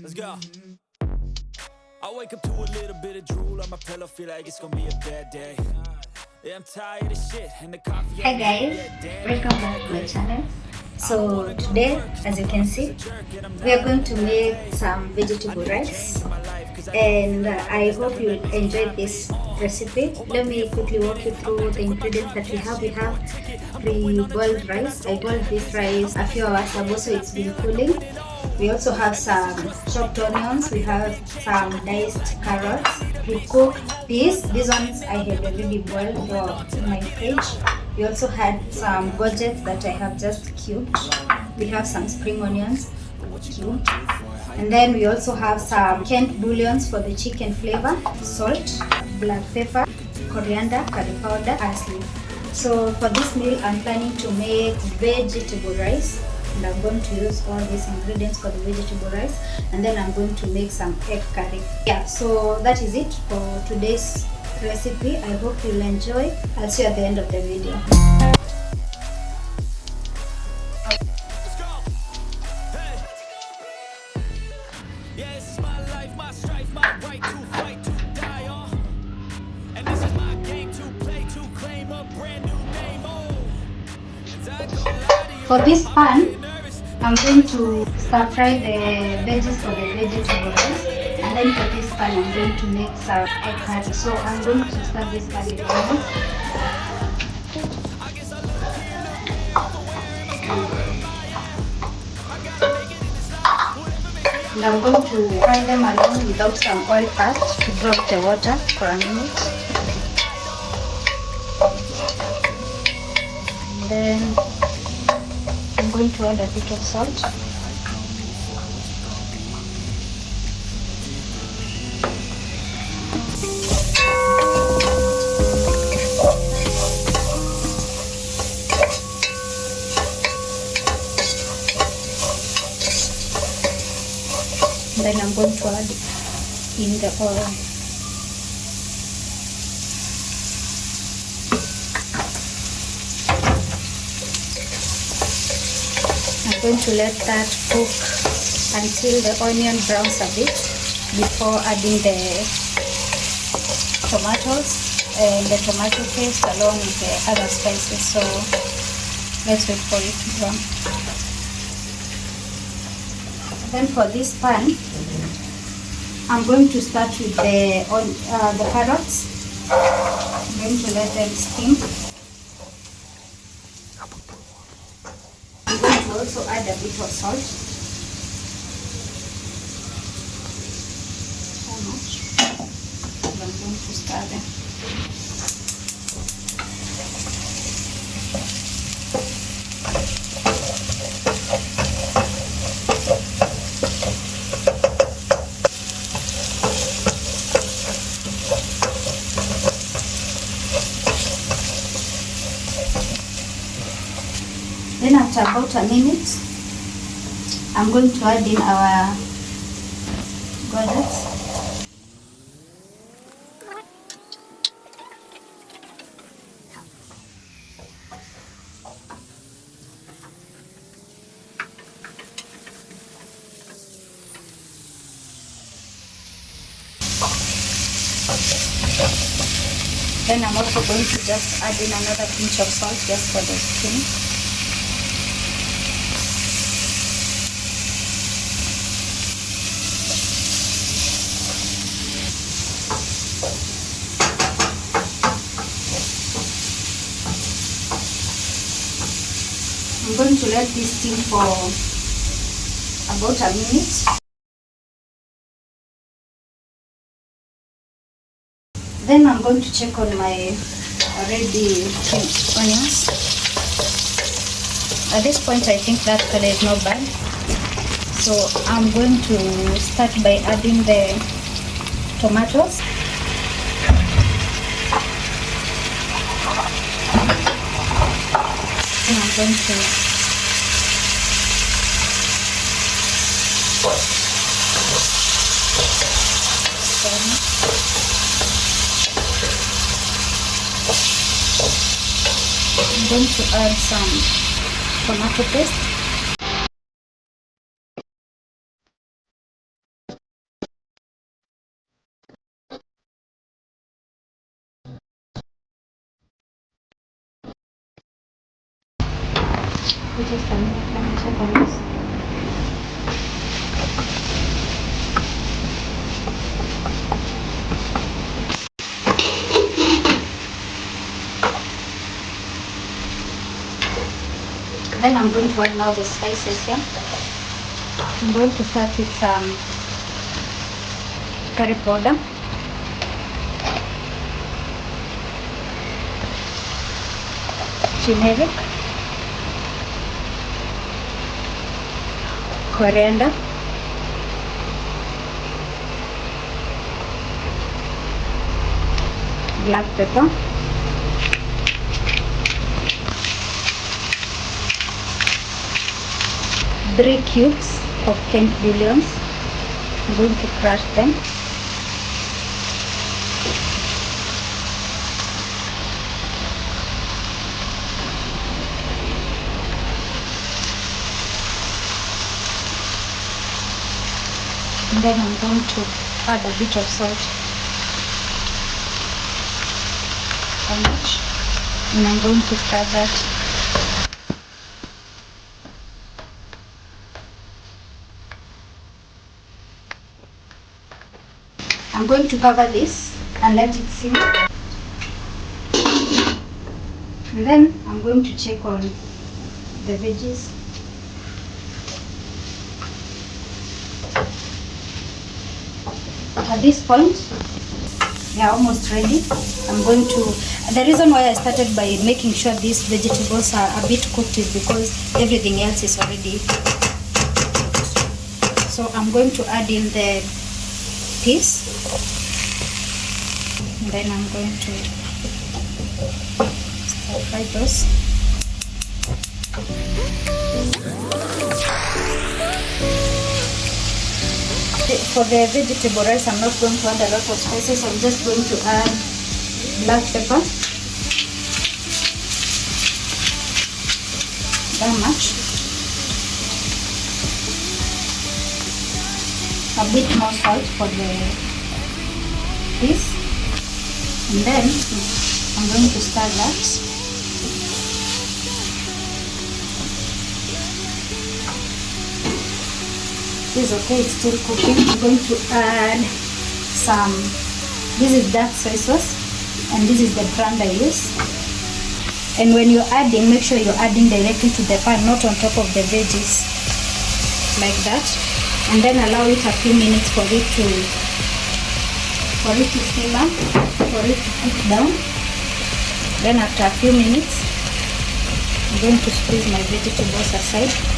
Let's go. I wake up to a little bit of drool on my pillow, feel like it's gonna be a bad day. Yeah, I'm tired of shit and the coffee. Hi guys, welcome back to my channel. So today, as you can see, we are going to make some vegetable rice, and I hope you enjoyed this recipe. Let me quickly walk you through the ingredients that we have. We have pre-boiled rice. I boiled this rice a few hours ago, so it's been cooling. We also have some chopped onions. We have some diced carrots. We cooked these. These ones I had already boiled in my fridge. We also had some gourgets that I have just cubed. We have some spring onions cubed. And then we also have some canned bouillons for the chicken flavor, salt, black pepper, coriander, curry powder, parsley. So for this meal, I'm planning to make vegetable rice. And I'm going to use all these ingredients for the vegetable rice, and then I'm going to make some egg curry. Yeah, so that is it for today's recipe. I hope you'll enjoy. I'll see you at the end of the video. For this pan, I'm going to stir fry the veggies for the vegetable rice, and then for this pan I'm going to make some egg curry. So I'm going to start this pan with onions. And I'm going to fry them alone without some oil first to drop the water for a minute. And then I'm going to add a bit of salt. And then I'm going to add in the oil. I'm going to let that cook until the onion browns a bit before adding the tomatoes and the tomato paste along with the other spices. So let's wait for it to brown. Then for this pan, I'm going to start with the carrots. I'm going to let them steam. I'm going to also add a bit of salt. So much. And I'm going to stir them. Then after about a minute, I'm going to add in our gourgets. Then I'm also going to just add in another pinch of salt just for the skin. I'm going to let this steam for about a minute. Then I'm going to check on my already trimmed onions. At this point I think that color is not bad. So I'm going to start by adding the tomatoes. And I'm going to I'm going to add some tomato paste. which is the check on this. Then I'm going to add now the spices here. I'm going to start with some curry powder, turmeric, coriander, black pepper, three cubes of Kent bouillons. I'm going to crush them. And then I'm going to add a bit of salt. How much? And I'm going to stir that. I'm going to cover this and let it simmer. And then I'm going to check on the veggies. At this point, they are almost ready. I'm going to, the reason why I started by making sure these vegetables are a bit cooked is because everything else is already cooked. So I'm going to add in the peas. And then I'm going to stir fry those. For the vegetable rice, I'm not going to add a lot of spices. I'm just going to add black pepper, that much, a bit more salt for the peas, and then I'm going to stir that. This is okay, it's still cooking. I'm going to add some, this is dark soy sauce and this is the brand I use. And when you're adding, make sure you're adding directly to the pan, not on top of the veggies, like that. And then allow it a few minutes for it to simmer, for it to cook down. Then after a few minutes, I'm going to squeeze my vegetables aside.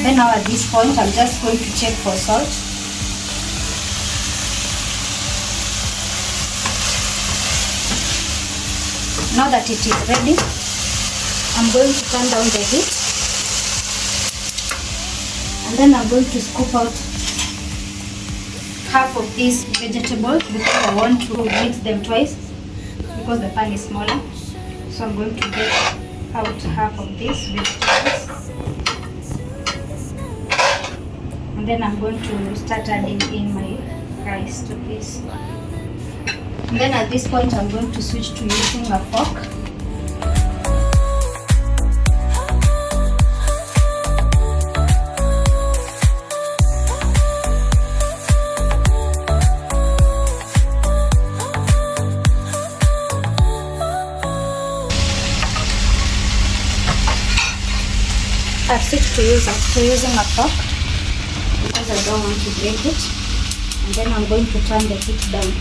Then now at this point, I'm just going to check for salt. Now that it is ready, I'm going to turn down the heat. And then I'm going to scoop out half of these vegetables because I want to mix them twice because the pan is smaller. So I'm going to get out half of these vegetables. And then I'm going to start adding in my rice to this. And then at this point, I'm going to switch to using a fork. I've switched to using a fork because I don't want to break it. And then I'm going to turn the heat down.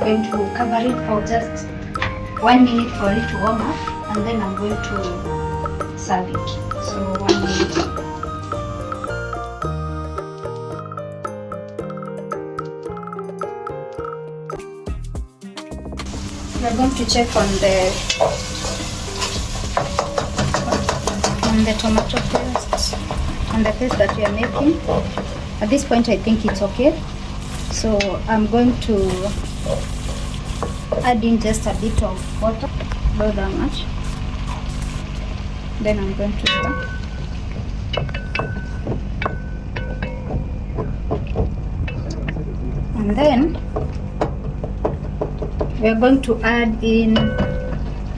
going to cover it for just 1 minute for it to warm up, and then I'm going to serve it. So 1 minute. We're going to check on the tomato paste and the paste that we are making. At this point I think it's okay, so I'm going to add in just a bit of water, about that much. Then I'm going to stir. And then we are going to add in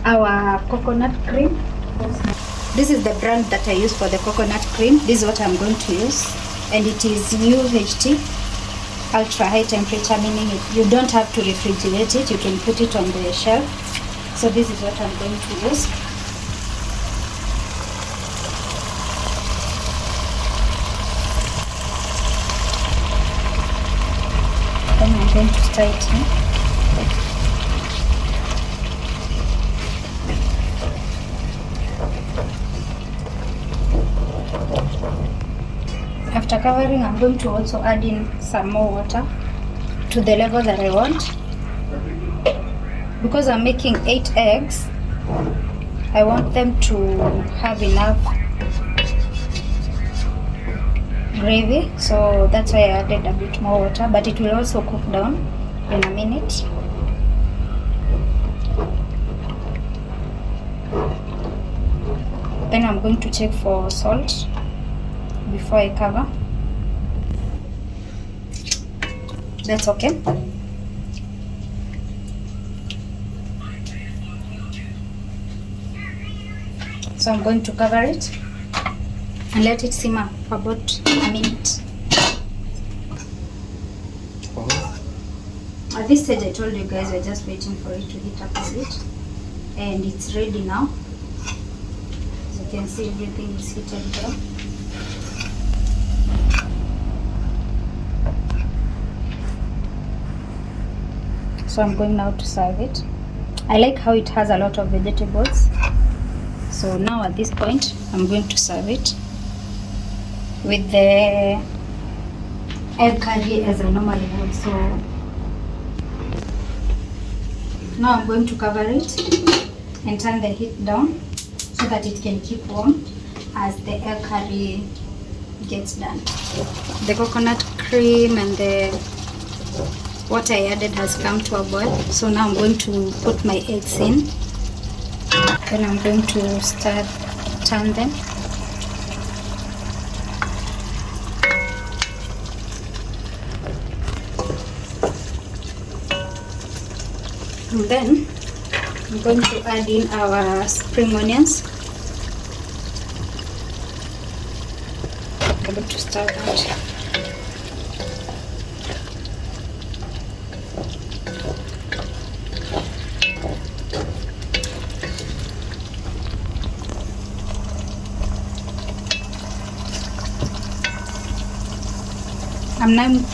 our coconut cream. This is the brand that I use for the coconut cream. This is what I'm going to use, and it is UHT, ultra high temperature, meaning you don't have to refrigerate it, you can put it on the shelf. So this is what I'm going to use. Then I'm going to stir it in. After covering, I'm going to also add in some more water to the level that I want. Because I'm making 8 eggs, I want them to have enough gravy, so that's why I added a bit more water, but it will also cook down in a minute. Then I'm going to check for salt before I cover. That's okay. So I'm going to cover it and let it simmer for about a minute. At this stage I told you guys we're just waiting for it to heat up a bit, and it's ready now. As you can see, everything is heated down. So I'm going now to serve it. I like how it has a lot of vegetables. So now at this point I'm going to serve it with the egg curry as I normally would. So now I'm going to cover it and turn the heat down so that it can keep warm as the egg curry gets done. The coconut cream and the what I added has come to a boil, so now I'm going to put my eggs in. Then I'm going to turn them. And then I'm going to add in our spring onions. I'm going to stir that.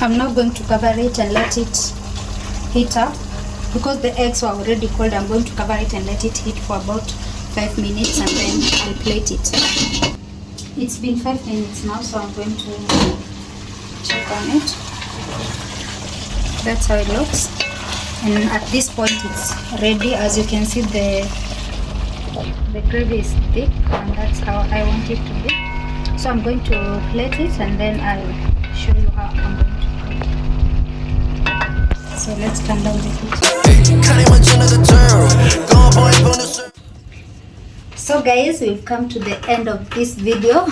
I'm now going to cover it and let it heat up. Because the eggs were already cold, I'm going to cover it and let it heat for about 5 minutes, and then I'll plate it. It's been 5 minutes now, so I'm going to check on it. That's how it looks. And at this point it's ready. As you can see, the gravy is thick, and that's how I want it to be. So I'm going to plate it and then I'll show you how I'm going to cook. So let's turn down the heat. So guys, we've come to the end of this video.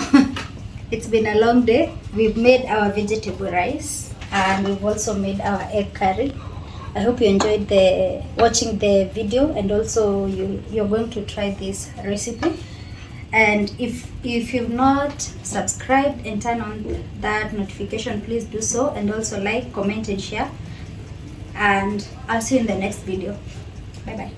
It's been a long day. We've made our vegetable rice and we've also made our egg curry. I hope you enjoyed watching the video, and also you're going to try this recipe. And if you've not subscribed and turn on that notification, please do so, and also like, comment and share. And I'll see you in the next video. Bye bye.